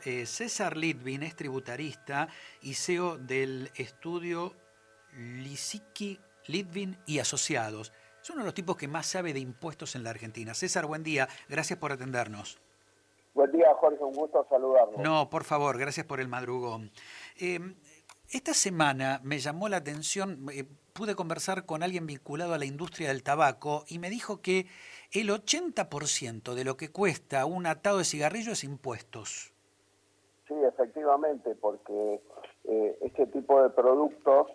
César Litvin es tributarista y CEO del estudio Lisicki, Litvin y Asociados. Es uno de los tipos que más sabe de impuestos en la Argentina. César, buen día. Gracias por atendernos. Buen día, Jorge, un gusto saludarlo. No, por favor, gracias por el madrugón. Eh, esta semana me llamó la atención, pude conversar con alguien vinculado a la industria del tabaco y me dijo que el 80% de lo que cuesta un atado de cigarrillo es impuestos. Sí, efectivamente, porque este tipo de productos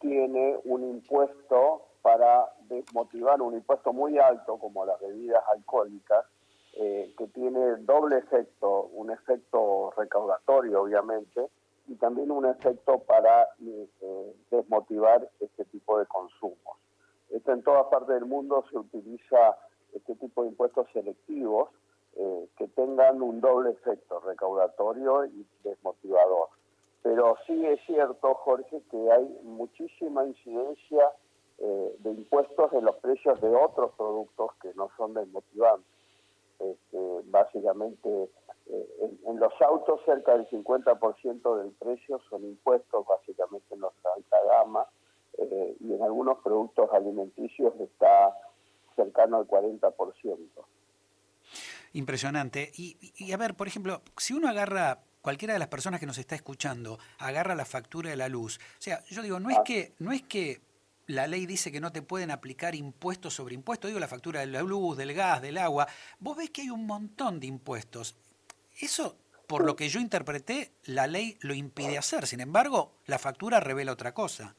tiene un impuesto para desmotivar, un impuesto muy alto, como las bebidas alcohólicas, que tiene doble efecto, un efecto recaudatorio, obviamente, y también un efecto para desmotivar este tipo de consumos. Esto en todas partes del mundo se utiliza este tipo de impuestos selectivos que tengan un doble efecto, recaudatorio y desmotivador. Pero sí es cierto, Jorge, que hay muchísima incidencia de impuestos en los precios de otros productos que no son desmotivantes. Básicamente, en los autos cerca del 50% del precio son impuestos, básicamente en los de alta gama, y en algunos productos alimenticios está cercano al 40%. Impresionante. Y a ver, por ejemplo, si uno agarra, cualquiera de las personas que nos está escuchando, agarra la factura de la luz. O sea, yo digo, Ah, no es que la ley dice que no te pueden aplicar impuestos sobre impuestos, digo la factura de la luz, del gas, del agua. Vos ves que hay un montón de impuestos. Eso, por lo sí. que yo interpreté, la ley lo impide hacer. Sin embargo, la factura revela otra cosa.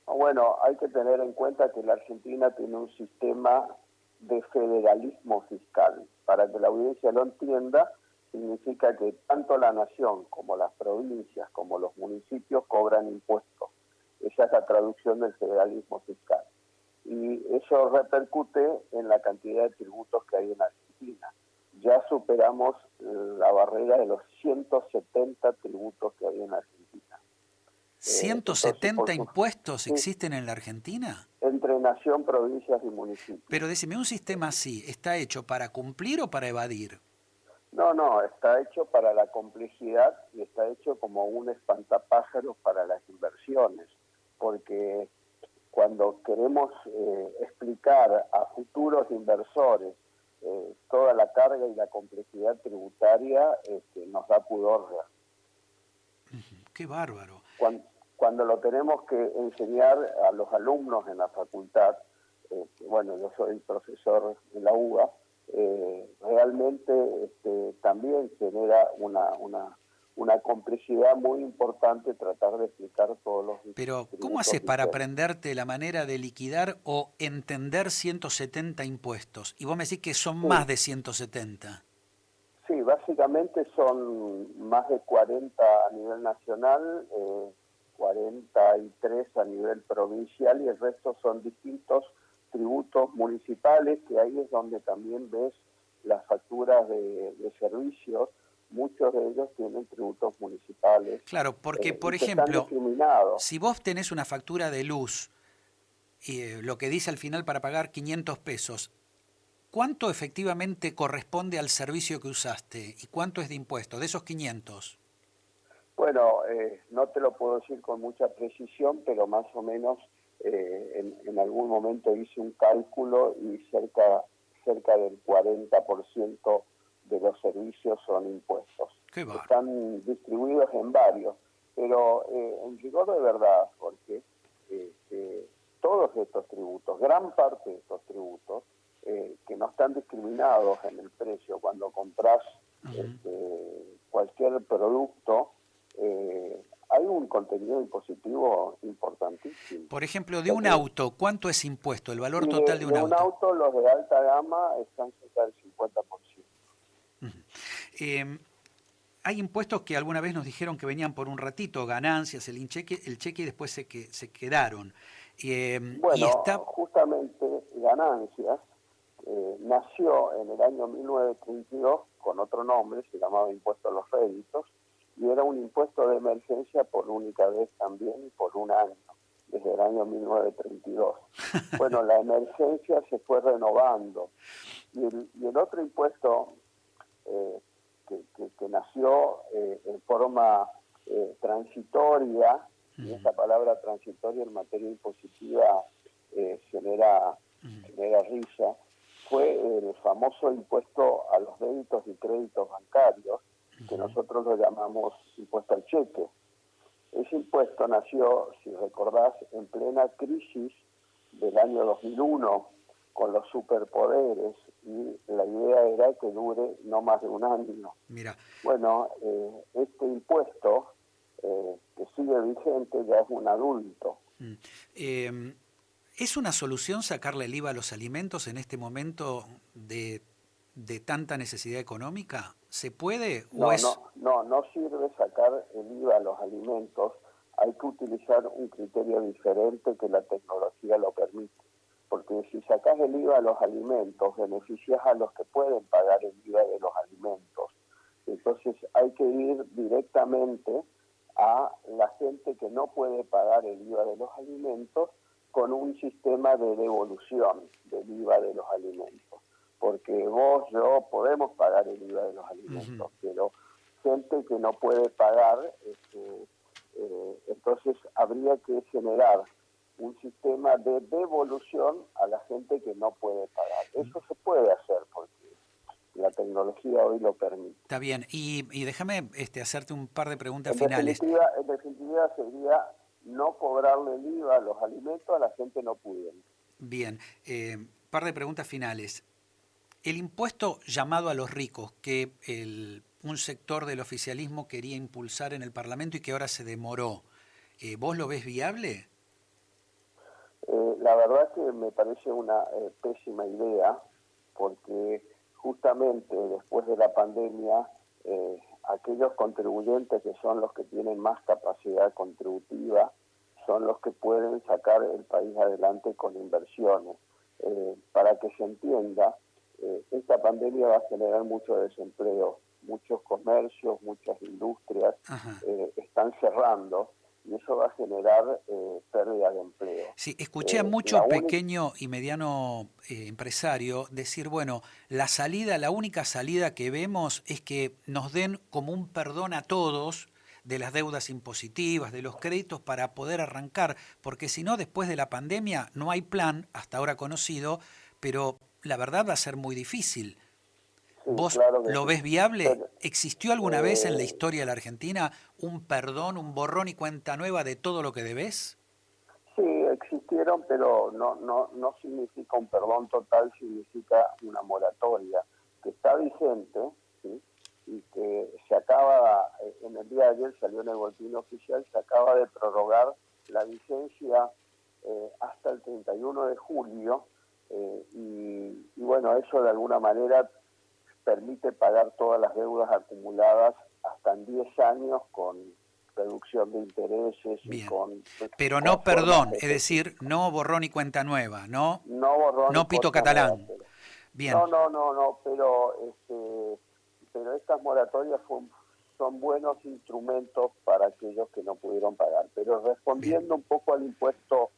Bueno, hay que tener en cuenta que la Argentina tiene un sistema de federalismo fiscal. Para que la audiencia lo entienda, significa que tanto la nación como las provincias, como los municipios cobran impuestos. Esa es la traducción del federalismo fiscal. Y eso repercute en la cantidad de tributos que hay en Argentina. Ya superamos la barrera de los 170 tributos que hay en Argentina. Entonces, ¿170 por su impuestos sí, existen en la Argentina? entre nación, provincias y municipios. Pero decime, ¿un sistema así está hecho para cumplir o para evadir? No, no, está hecho para la complejidad y está hecho como un espantapájaros para las inversiones, porque cuando queremos explicar a futuros inversores toda la carga y la complejidad tributaria, nos da pudor. Qué bárbaro. Cuando, cuando lo tenemos que enseñar a los alumnos en la facultad, bueno, yo soy profesor en la UBA, realmente también genera una complejidad muy importante tratar de explicar todos los Pero, ¿cómo haces tributos para internos. aprenderte la manera de liquidar o entender 170 impuestos? Y vos me decís que son más Sí, de 170. sí, básicamente son más de 40 a nivel nacional, 43 a nivel provincial y el resto son distintos tributos municipales, que ahí es donde también ves las facturas de servicios. Muchos de ellos tienen tributos municipales Claro, porque, y por que están ejemplo, discriminados. si vos tenés una factura de luz, y lo que dice al final para pagar 500 pesos, ¿cuánto efectivamente corresponde al servicio que usaste? ¿Y cuánto es de impuesto? De esos 500. Bueno, no te lo puedo decir con mucha precisión, pero más o menos en algún momento hice un cálculo y cerca del 40% de los servicios son impuestos. Qué bárbaro. Están distribuidos en varios, pero en rigor de verdad, porque todos estos tributos, gran parte de estos tributos, que no están discriminados en el precio cuando compras Ujú. cualquier producto, hay un contenido impositivo importantísimo. Por ejemplo, de Ya un que, auto, ¿cuánto es impuesto? El valor y total de un de un auto. auto, los de alta gama están cerca del 50%. Eh, Hay impuestos que alguna vez nos dijeron que venían por un ratito, ganancias, el cheque y después se quedaron. Y Bueno, está, justamente ganancias nació en el año 1932 con otro nombre, se llamaba impuesto a los réditos, y era un impuesto de emergencia por única vez también por un año, desde el año 1932. Bueno, la emergencia se fue renovando y el otro impuesto que nació en forma transitoria, y esa palabra transitoria en materia impositiva genera risa, fue el famoso impuesto a los débitos y créditos bancarios, que nosotros lo llamamos impuesto al cheque. Ese impuesto nació, si recordás, en plena crisis del año 2001, con los superpoderes, y la idea era que dure no más de un año. Mira. Bueno, este impuesto, que sigue vigente, ya es un adulto. ¿Es una solución sacarle el IVA a los alimentos en este momento de tanta necesidad económica? ¿Se puede o es...? No sirve sacar el IVA a los alimentos. Hay que utilizar un criterio diferente que la tecnología lo permite. Porque si sacas el IVA a los alimentos, beneficias a los que pueden pagar el IVA de los alimentos. Entonces hay que ir directamente a la gente que no puede pagar el IVA de los alimentos con un sistema de devolución del IVA de los alimentos. Porque vos, yo, podemos pagar el IVA de los alimentos, pero gente que no puede pagar, entonces habría que generar un sistema de devolución a la gente que no puede pagar. Eso se puede hacer porque la tecnología hoy lo permite. Está bien, y déjame hacerte un par de preguntas En finales. definitiva sería no cobrarle el IVA a los alimentos a la gente no pudiente. Bien, par de preguntas finales. El impuesto llamado a los ricos, que un sector del oficialismo quería impulsar en el Parlamento y que ahora se demoró, ¿vos lo ves viable? La verdad que me parece una pésima idea, porque justamente después de la pandemia, aquellos contribuyentes que son los que tienen más capacidad contributiva son los que pueden sacar el país adelante con inversiones. Para que se entienda, esta pandemia va a generar mucho desempleo, muchos comercios, muchas industrias están cerrando, y eso va a generar pérdida de empleo. Sí, escuché a mucho pequeño y mediano empresario decir, bueno, la única salida que vemos es que nos den como un perdón a todos de las deudas impositivas, de los créditos para poder arrancar, porque si no, después de la pandemia no hay plan, hasta ahora conocido, pero la verdad va a ser muy difícil. Sí, ¿Vos claro que lo sí. ves viable? Pero, ¿Existió alguna vez en la historia de la Argentina un perdón, un borrón y cuenta nueva de todo lo que debés? sí, existieron, pero no significa un perdón total, significa una moratoria que está vigente, ¿sí? Y que se acaba, en el día de ayer salió en el boletín oficial, se acaba de prorrogar la vigencia hasta el 31 de julio, y bueno, eso de alguna manera permite pagar todas las deudas acumuladas hasta en 10 años con reducción de intereses. Bien. Y con pero no perdón, es decir, no borrón y cuenta nueva, ¿no? No borrón No y pito cuenta nueva, catalán. pero Bien. pero estas moratorias son buenos instrumentos para aquellos que no pudieron pagar. Pero respondiendo un poco al impuesto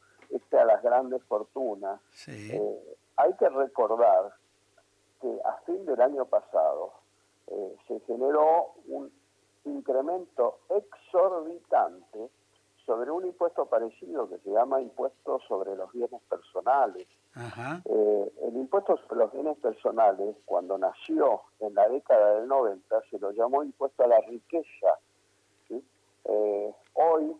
a las grandes fortunas, Sí. hay que recordar que a fin del año pasado se generó un incremento exorbitante sobre un impuesto parecido que se llama impuesto sobre los bienes personales. Ajá. El impuesto sobre los bienes personales, cuando nació en la década del 90, se lo llamó impuesto a la riqueza, ¿sí? Hoy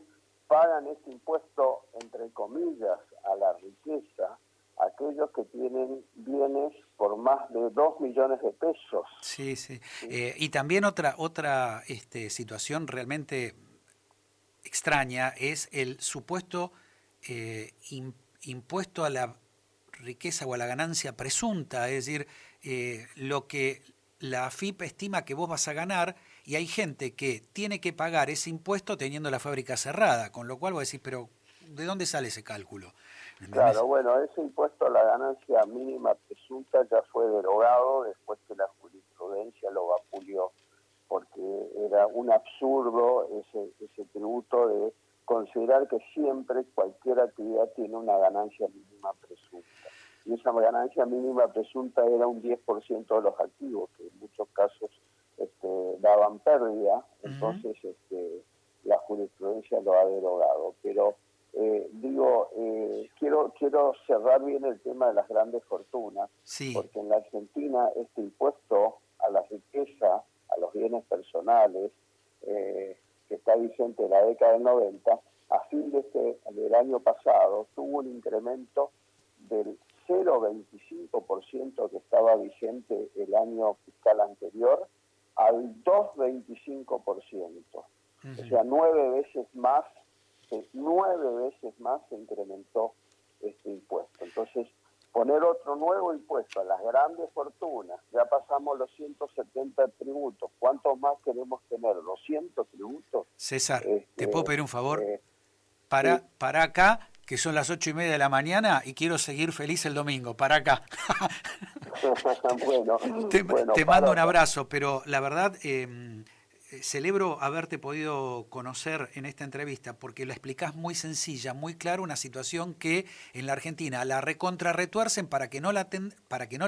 pagan este impuesto, entre comillas, a la riqueza, aquellos que tienen bienes por más de 2 millones de pesos. Sí, sí. Y también otra situación realmente extraña es el supuesto impuesto a la riqueza o a la ganancia presunta, es decir, lo que la AFIP estima que vos vas a ganar, y hay gente que tiene que pagar ese impuesto teniendo la fábrica cerrada, con lo cual vos decís, pero ¿de dónde sale ese cálculo? ¿Entendés? Claro, bueno, ese impuesto a la ganancia mínima presunta ya fue derogado después que la jurisprudencia lo vapuleó, porque era un absurdo ese tributo de considerar que siempre cualquier actividad tiene una ganancia mínima presunta. Y esa ganancia mínima presunta era un 10% de los activos, que en muchos casos daban pérdida, Ujú. entonces la jurisprudencia lo ha derogado. Pero quiero cerrar bien el tema de las grandes fortunas, Sí, porque en la Argentina este impuesto a la riqueza, a los bienes personales, que está vigente en la década del 90, a fin del año pasado tuvo un incremento del 0,25% que estaba vigente el año fiscal anterior al 2,25%. O ujú. sea, 9 veces más se incrementó este impuesto. Entonces, poner otro nuevo impuesto a las grandes fortunas, ya pasamos los 170 tributos, ¿cuántos más queremos tener? ¿200 tributos? César, ¿te puedo Este, pedir un favor? eh, sí. Para acá, que son las 8:30 de la mañana y quiero seguir feliz el domingo. Para acá. bueno, Te mando paro un acá. abrazo, pero la verdad celebro haberte podido conocer en esta entrevista porque la explicás muy sencilla, muy claro, una situación que en la Argentina la recontrarretuercen para que no la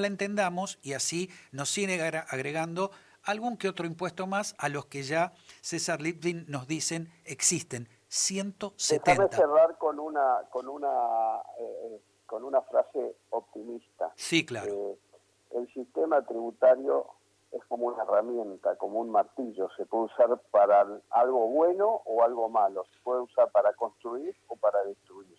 entendamos y así nos sigue agregando algún que otro impuesto más a los que ya César Litvin nos dicen existen Déjame 170. cerrar con una frase optimista. Sí, claro. Eh, el sistema tributario es como una herramienta, como un martillo. Se puede usar para algo bueno o algo malo. Se puede usar para construir o para destruir.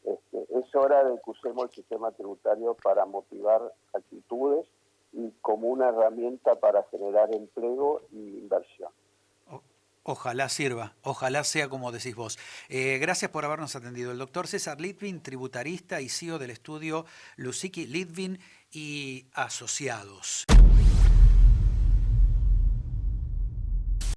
Es hora de que usemos el sistema tributario para motivar actitudes y como una herramienta para generar empleo y inversión. O- Ojalá sirva, ojalá sea como decís vos. Gracias por habernos atendido. El doctor César Litvin, tributarista y CEO del estudio Lusiki Litvin y Asociados.